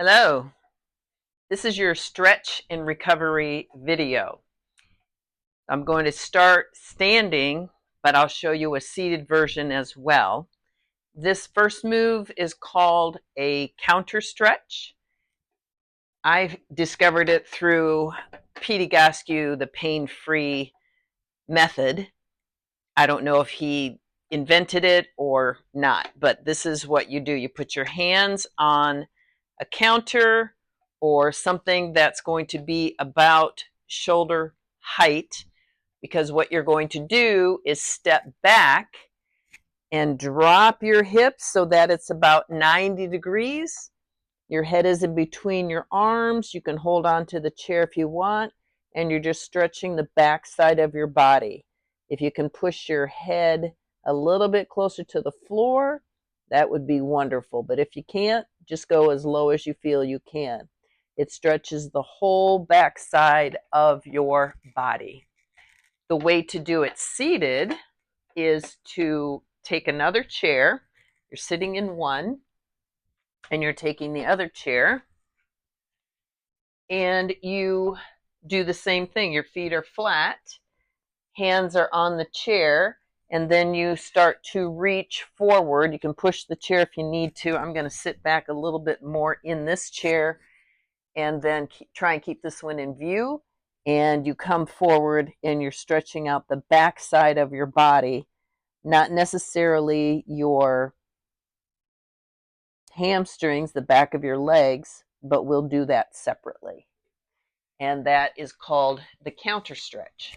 Hello, this is your stretch and recovery video. I'm going to start standing, but I'll show you a seated version as well. This first move is called a counter stretch. I discovered it through Pete Gascu, the pain-free method. I don't know if he invented it or not, but this is what you do. You put your hands on a counter or something that's going to be about shoulder height, because what you're going to do is step back and drop your hips so that it's about 90 degrees. Your head is in between your arms. You can hold on to the chair if you want, and you're just stretching the back side of your body. If you can push your head a little bit closer to the floor, that would be wonderful. But if you can't, just go as low as you feel you can. It stretches the whole back side of your body. The way to do it seated is to take another chair. You're sitting in one, and you're taking the other chair, and you do the same thing. Your feet are flat, hands are on the chair, and then you start to reach forward. You can push the chair if you need to. I'm going to sit back a little bit more in this chair and then try and keep this one in view. And you come forward and you're stretching out the back side of your body, not necessarily your hamstrings, the back of your legs, but we'll do that separately. And that is called the counter stretch.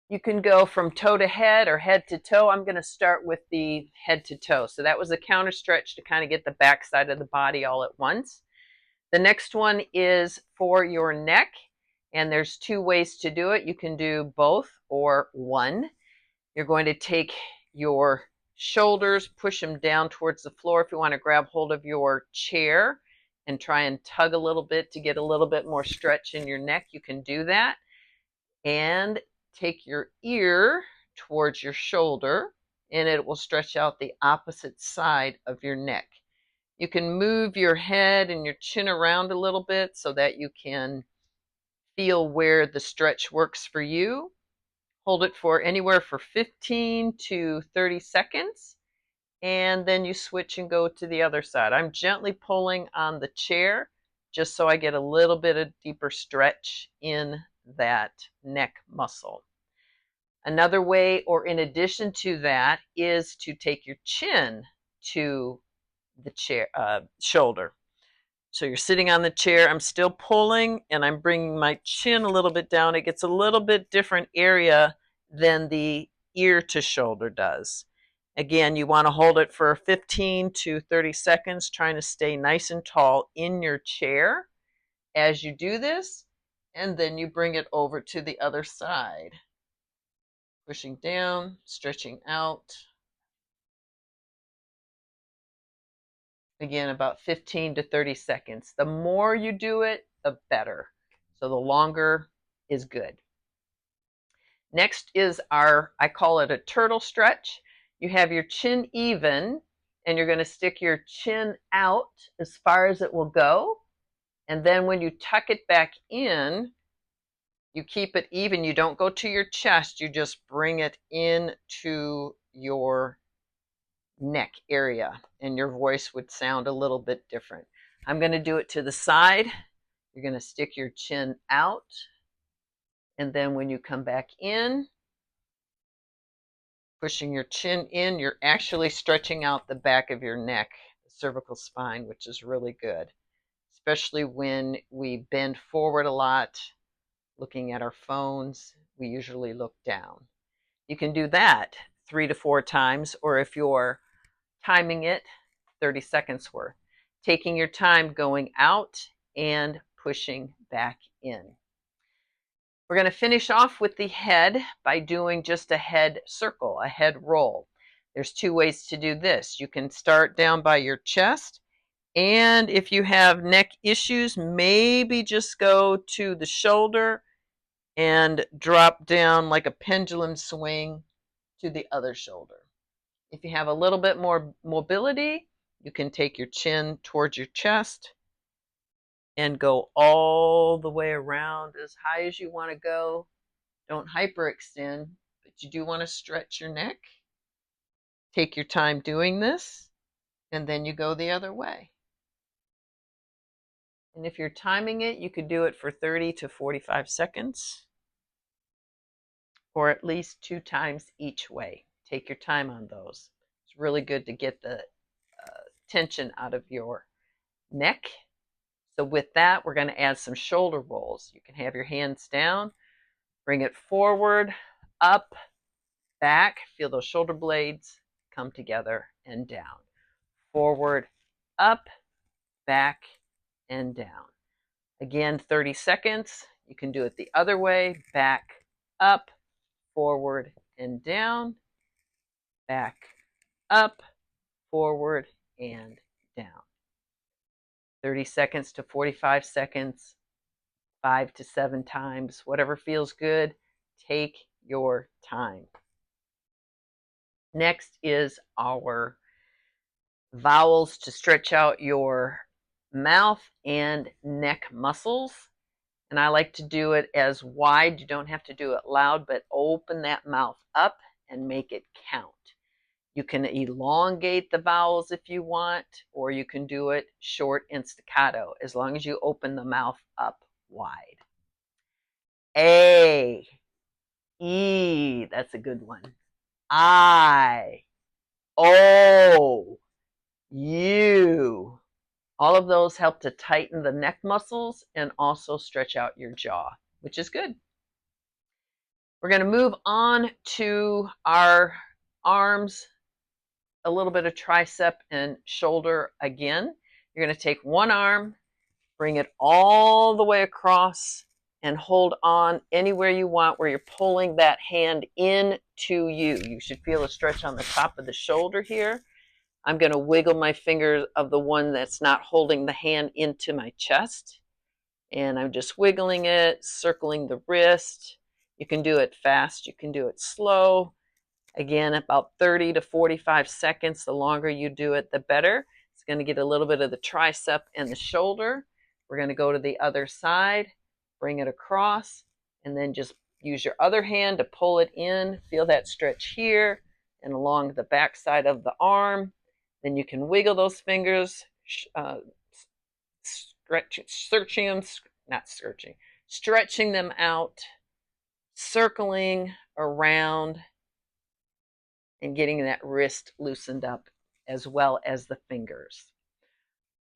You can go from toe to head or head to toe. I'm going to start with the head to toe. So that was a counter stretch to kind of get the back side of the body all at once. The next one is for your neck, and there's two ways to do it. You can do both or one. You're going to take your shoulders, push them down towards the floor. If you want to grab hold of your chair and try and tug a little bit to get a little bit more stretch in your neck, you can do that. And take your ear towards your shoulder, and it will stretch out the opposite side of your neck. You can move your head and your chin around a little bit so that you can feel where the stretch works for you. Hold it for anywhere for 15 to 30 seconds, and then you switch and go to the other side. I'm gently pulling on the chair just so I get a little bit of deeper stretch in that neck muscle. Another way, or in addition to that, is to take your chin to the chair shoulder. So you're sitting on the chair, I'm still pulling, and I'm bringing my chin a little bit down. It gets a little bit different area than the ear to shoulder does. Again, you want to hold it for 15 to 30 seconds, trying to stay nice and tall in your chair as you do this, and then you bring it over to the other side. Pushing down, stretching out. Again, about 15 to 30 seconds. The more you do it, the better. So the longer is good. Next is I call it a turtle stretch. You have your chin even, and you're going to stick your chin out as far as it will go. And then when you tuck it back in, you keep it even. You don't go to your chest. You just bring it into your neck area, and your voice would sound a little bit different. I'm going to do it to the side. You're going to stick your chin out, and then when you come back in, pushing your chin in, you're actually stretching out the back of your neck, the cervical spine, which is really good, especially when we bend forward a lot looking at our phones. We usually look down. You can do that 3 to 4 times, or if you're timing it, 30 seconds worth. Taking your time going out and pushing back in. We're going to finish off with the head by doing just a head circle, a head roll. There's 2 ways to do this. You can start down by your chest, and if you have neck issues, maybe just go to the shoulder and drop down like a pendulum swing to the other shoulder. If you have a little bit more mobility, You can take your chin towards your chest and go all the way around as high as you want to go. Don't hyperextend, but you do want to stretch your neck. Take your time doing this, and then you go the other way. And if you're timing it, you could do it for 30 to 45 seconds, or at least 2 times each way. Take your time on those. It's really good to get the tension out of your neck. So with that, we're going to add some shoulder rolls. You can have your hands down, bring it forward, up, back. Feel those shoulder blades come together and down. Forward, up, back, and down. Again, 30 seconds. You can do it the other way. Back, up, forward, and down. Back, up, forward, and down. 30 seconds to 45 seconds, 5 to 7 times, whatever feels good. Take your time. Next is our vowels to stretch out your mouth and neck muscles. And I like to do it as wide. You don't have to do it loud, but open that mouth up and make it count. You can elongate the vowels if you want, or you can do it short and staccato, as long as you open the mouth up wide. A, E, that's a good one. I, O, U. All of those help to tighten the neck muscles and also stretch out your jaw, which is good. We're going to move on to our arms, a little bit of tricep and shoulder again. You're going to take one arm, bring it all the way across, and hold on anywhere you want where you're pulling that hand into you. You should feel a stretch on the top of the shoulder here. I'm going to wiggle my fingers of the one that's not holding the hand into my chest. And I'm just wiggling it, circling the wrist. You can do it fast, you can do it slow. Again, about 30 to 45 seconds. The longer you do it, the better. It's going to get a little bit of the tricep and the shoulder. We're going to go to the other side, bring it across, and then just use your other hand to pull it in. Feel that stretch here and along the back side of the arm. Then you can wiggle those fingers, stretching them out, circling around, and getting that wrist loosened up as well as the fingers.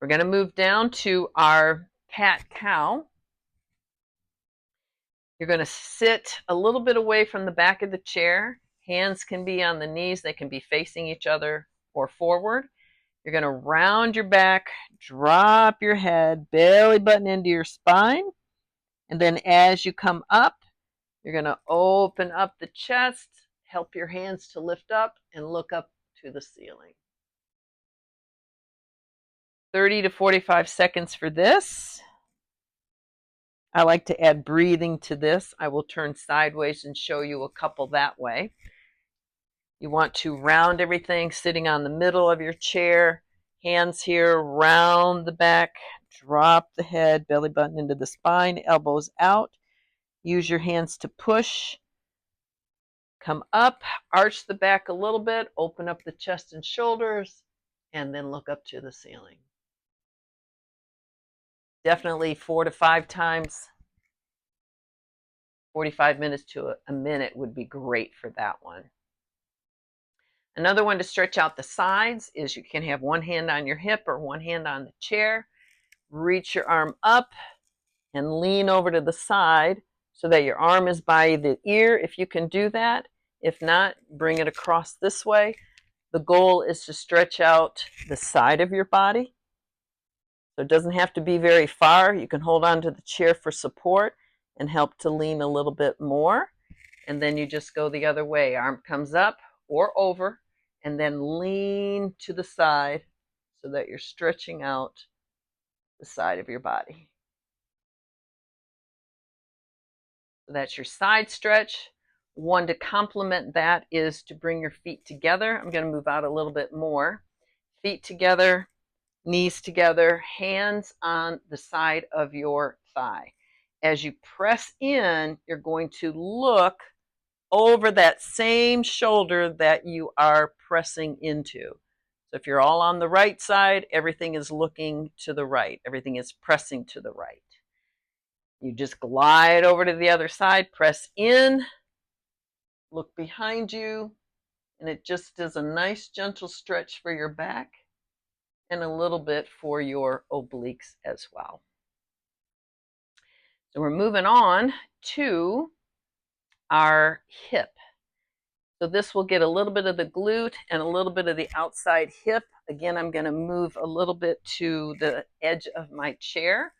We're going to move down to our cat-cow. You're going to sit a little bit away from the back of the chair. Hands can be on the knees. They can be facing each other or forward. You're going to round your back, drop your head, belly button into your spine. And then as you come up, you're going to open up the chest, help your hands to lift up and look up to the ceiling. 30 to 45 seconds for this. I like to add breathing to this. I will turn sideways and show you a couple that way. You want to round everything sitting on the middle of your chair. Hands here, round the back, drop the head, belly button into the spine, elbows out. Use your hands to push. Come up, arch the back a little bit, open up the chest and shoulders, and then look up to the ceiling. Definitely 4 to 5 times. 45 minutes to a minute would be great for that one. Another one to stretch out the sides is you can have one hand on your hip or one hand on the chair. Reach your arm up and lean over to the side so that your arm is by the ear if you can do that. If not, bring it across this way. The goal is to stretch out the side of your body. So it doesn't have to be very far. You can hold on to the chair for support and help to lean a little bit more. And then you just go the other way. Arm comes up or over, and then lean to the side so that you're stretching out the side of your body. So that's your side stretch. One to complement that is to bring your feet together. I'm going to move out a little bit more. feet together, knees together, hands on the side of your thigh. As you press in, you're going to look over that same shoulder that you are pressing into. So if you're all on the right side, everything is looking to the right. Everything is pressing to the right. You just glide over to the other side, press in, look behind you, and it just does a nice gentle stretch for your back and a little bit for your obliques as well. So we're moving on to our hip. So this will get a little bit of the glute and a little bit of the outside hip. Again, I'm going to move a little bit to the edge of my chair.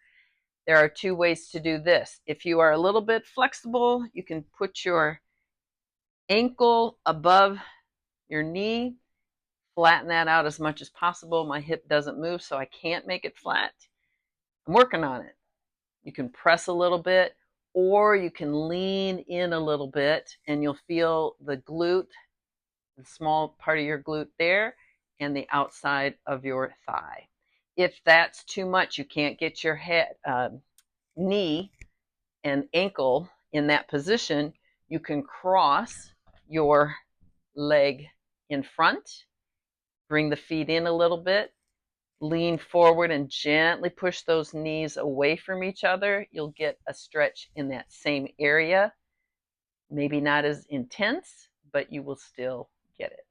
There are two ways to do this. If you are a little bit flexible, you can put your ankle above your knee, flatten that out as much as possible. My hip doesn't move, so I can't make it flat. I'm working on it. You can press a little bit, or you can lean in a little bit, and you'll feel the glute, the small part of your glute there, and the outside of your thigh. If that's too much, you can't get your head, knee and ankle in that position, you can cross your leg in front, bring the feet in a little bit, lean forward and gently push those knees away from each other. You'll get a stretch in that same area. Maybe not as intense, but you will still get it.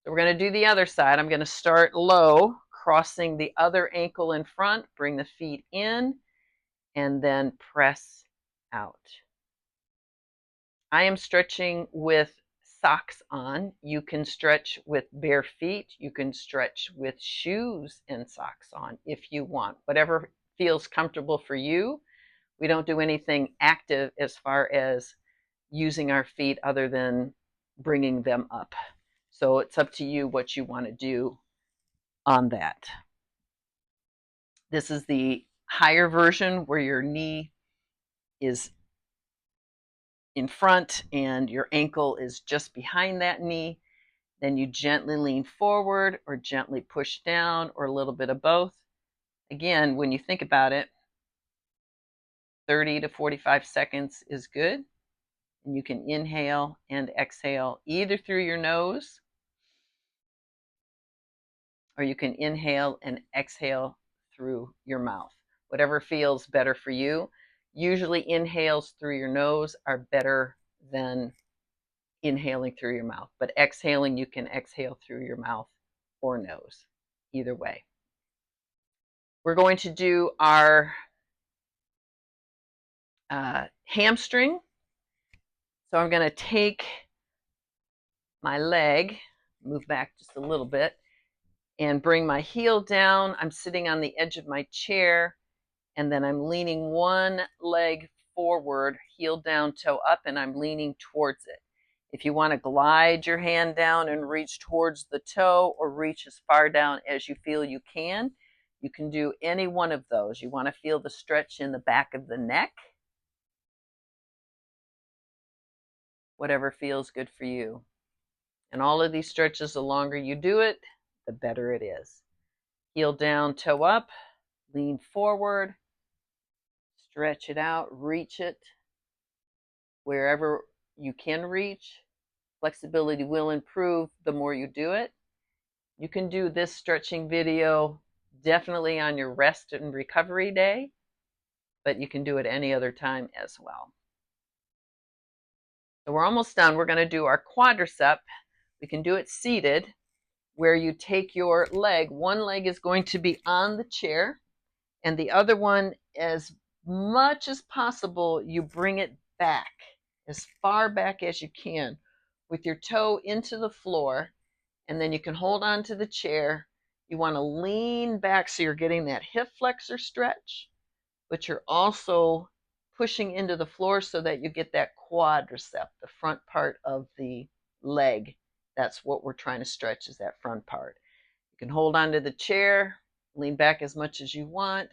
So we're going to do the other side. I'm going to start low, crossing the other ankle in front, bring the feet in, and then press out. I am stretching with socks on. You can stretch with bare feet. You can stretch with shoes and socks on if you want. Whatever feels comfortable for you. We don't do anything active as far as using our feet other than bringing them up. So it's up to you what you want to do on that. This is the higher version where your knee is in front and your ankle is just behind that knee. Then you gently lean forward or gently push down or a little bit of both. Again, when you think about it, 30 to 45 seconds is good. And you can inhale and exhale either through your nose, or you can inhale and exhale through your mouth. Whatever feels better for you. Usually inhales through your nose are better than inhaling through your mouth, but exhaling, you can exhale through your mouth or nose, either way. We're going to do our hamstring. So I'm going to take my leg, move back just a little bit, and bring my heel down. I'm sitting on the edge of my chair, and then I'm leaning one leg forward, heel down, toe up, and I'm leaning towards it. If you want to glide your hand down and reach towards the toe or reach as far down as you feel you can do any one of those. You want to feel the stretch in the back of the neck. Whatever feels good for you. And all of these stretches, the longer you do it, the better it is. Heel down, toe up, lean forward, stretch it out, reach it wherever you can reach. Flexibility will improve the more you do it. You can do this stretching video definitely on your rest and recovery day, but you can do it any other time as well. So we're almost done. We're going to do our quadricep. We can do it seated, where you take your leg. One leg is going to be on the chair, and the other one, as much as possible, you bring it back, as far back as you can, with your toe into the floor, and then you can hold on to the chair. You want to lean back so you're getting that hip flexor stretch, but you're also pushing into the floor so that you get that quadricep, the front part of the leg. That's what we're trying to stretch, is that front part. You can hold onto the chair, lean back as much as you want.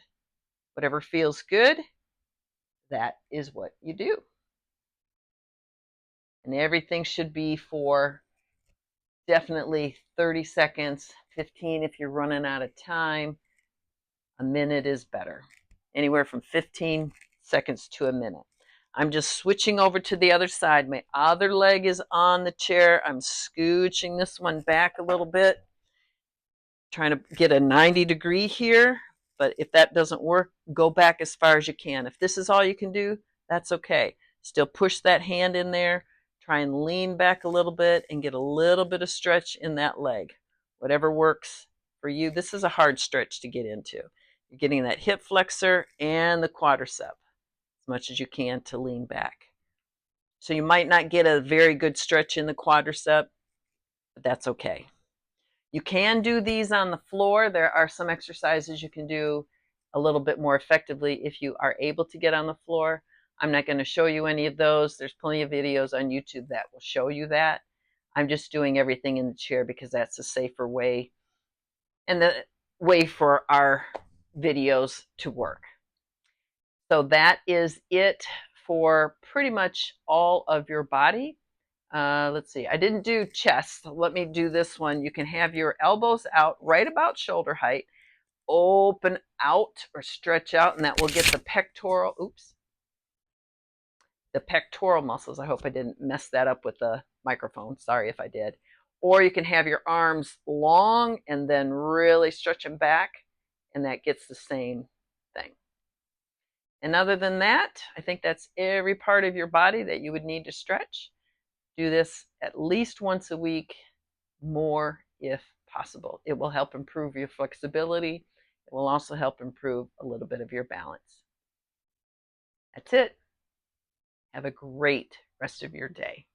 Whatever feels good, that is what you do. And everything should be for definitely 30 seconds, 15 if you're running out of time. A minute is better. Anywhere from 15 seconds to a minute. I'm just switching over to the other side. My other leg is on the chair. I'm scooching this one back a little bit, trying to get a 90-degree here. But if that doesn't work, go back as far as you can. If this is all you can do, that's okay. Still push that hand in there. Try and lean back a little bit and get a little bit of stretch in that leg. Whatever works for you. This is a hard stretch to get into. You're getting that hip flexor and the quadricep as much as you can to lean back. So you might not get a very good stretch in the quadricep, but that's okay. You can do these on the floor. There are some exercises you can do a little bit more effectively if you are able to get on the floor. I'm not going to show you any of those. There's plenty of videos on YouTube that will show you that. I'm just doing everything in the chair because that's a safer way and the way for our videos to work. So that is it for pretty much all of your body. Let's see, I didn't do chest. Let me do this one. You can have your elbows out right about shoulder height, open out or stretch out, and that will get the pectoral, the pectoral muscles. I hope I didn't mess that up with the microphone. Sorry if I did. Or you can have your arms long and then really stretch them back, and that gets the same thing. And other than that, I think that's every part of your body that you would need to stretch. Do this at least once a week, more if possible. It will help improve your flexibility. It will also help improve a little bit of your balance. That's it. Have a great rest of your day.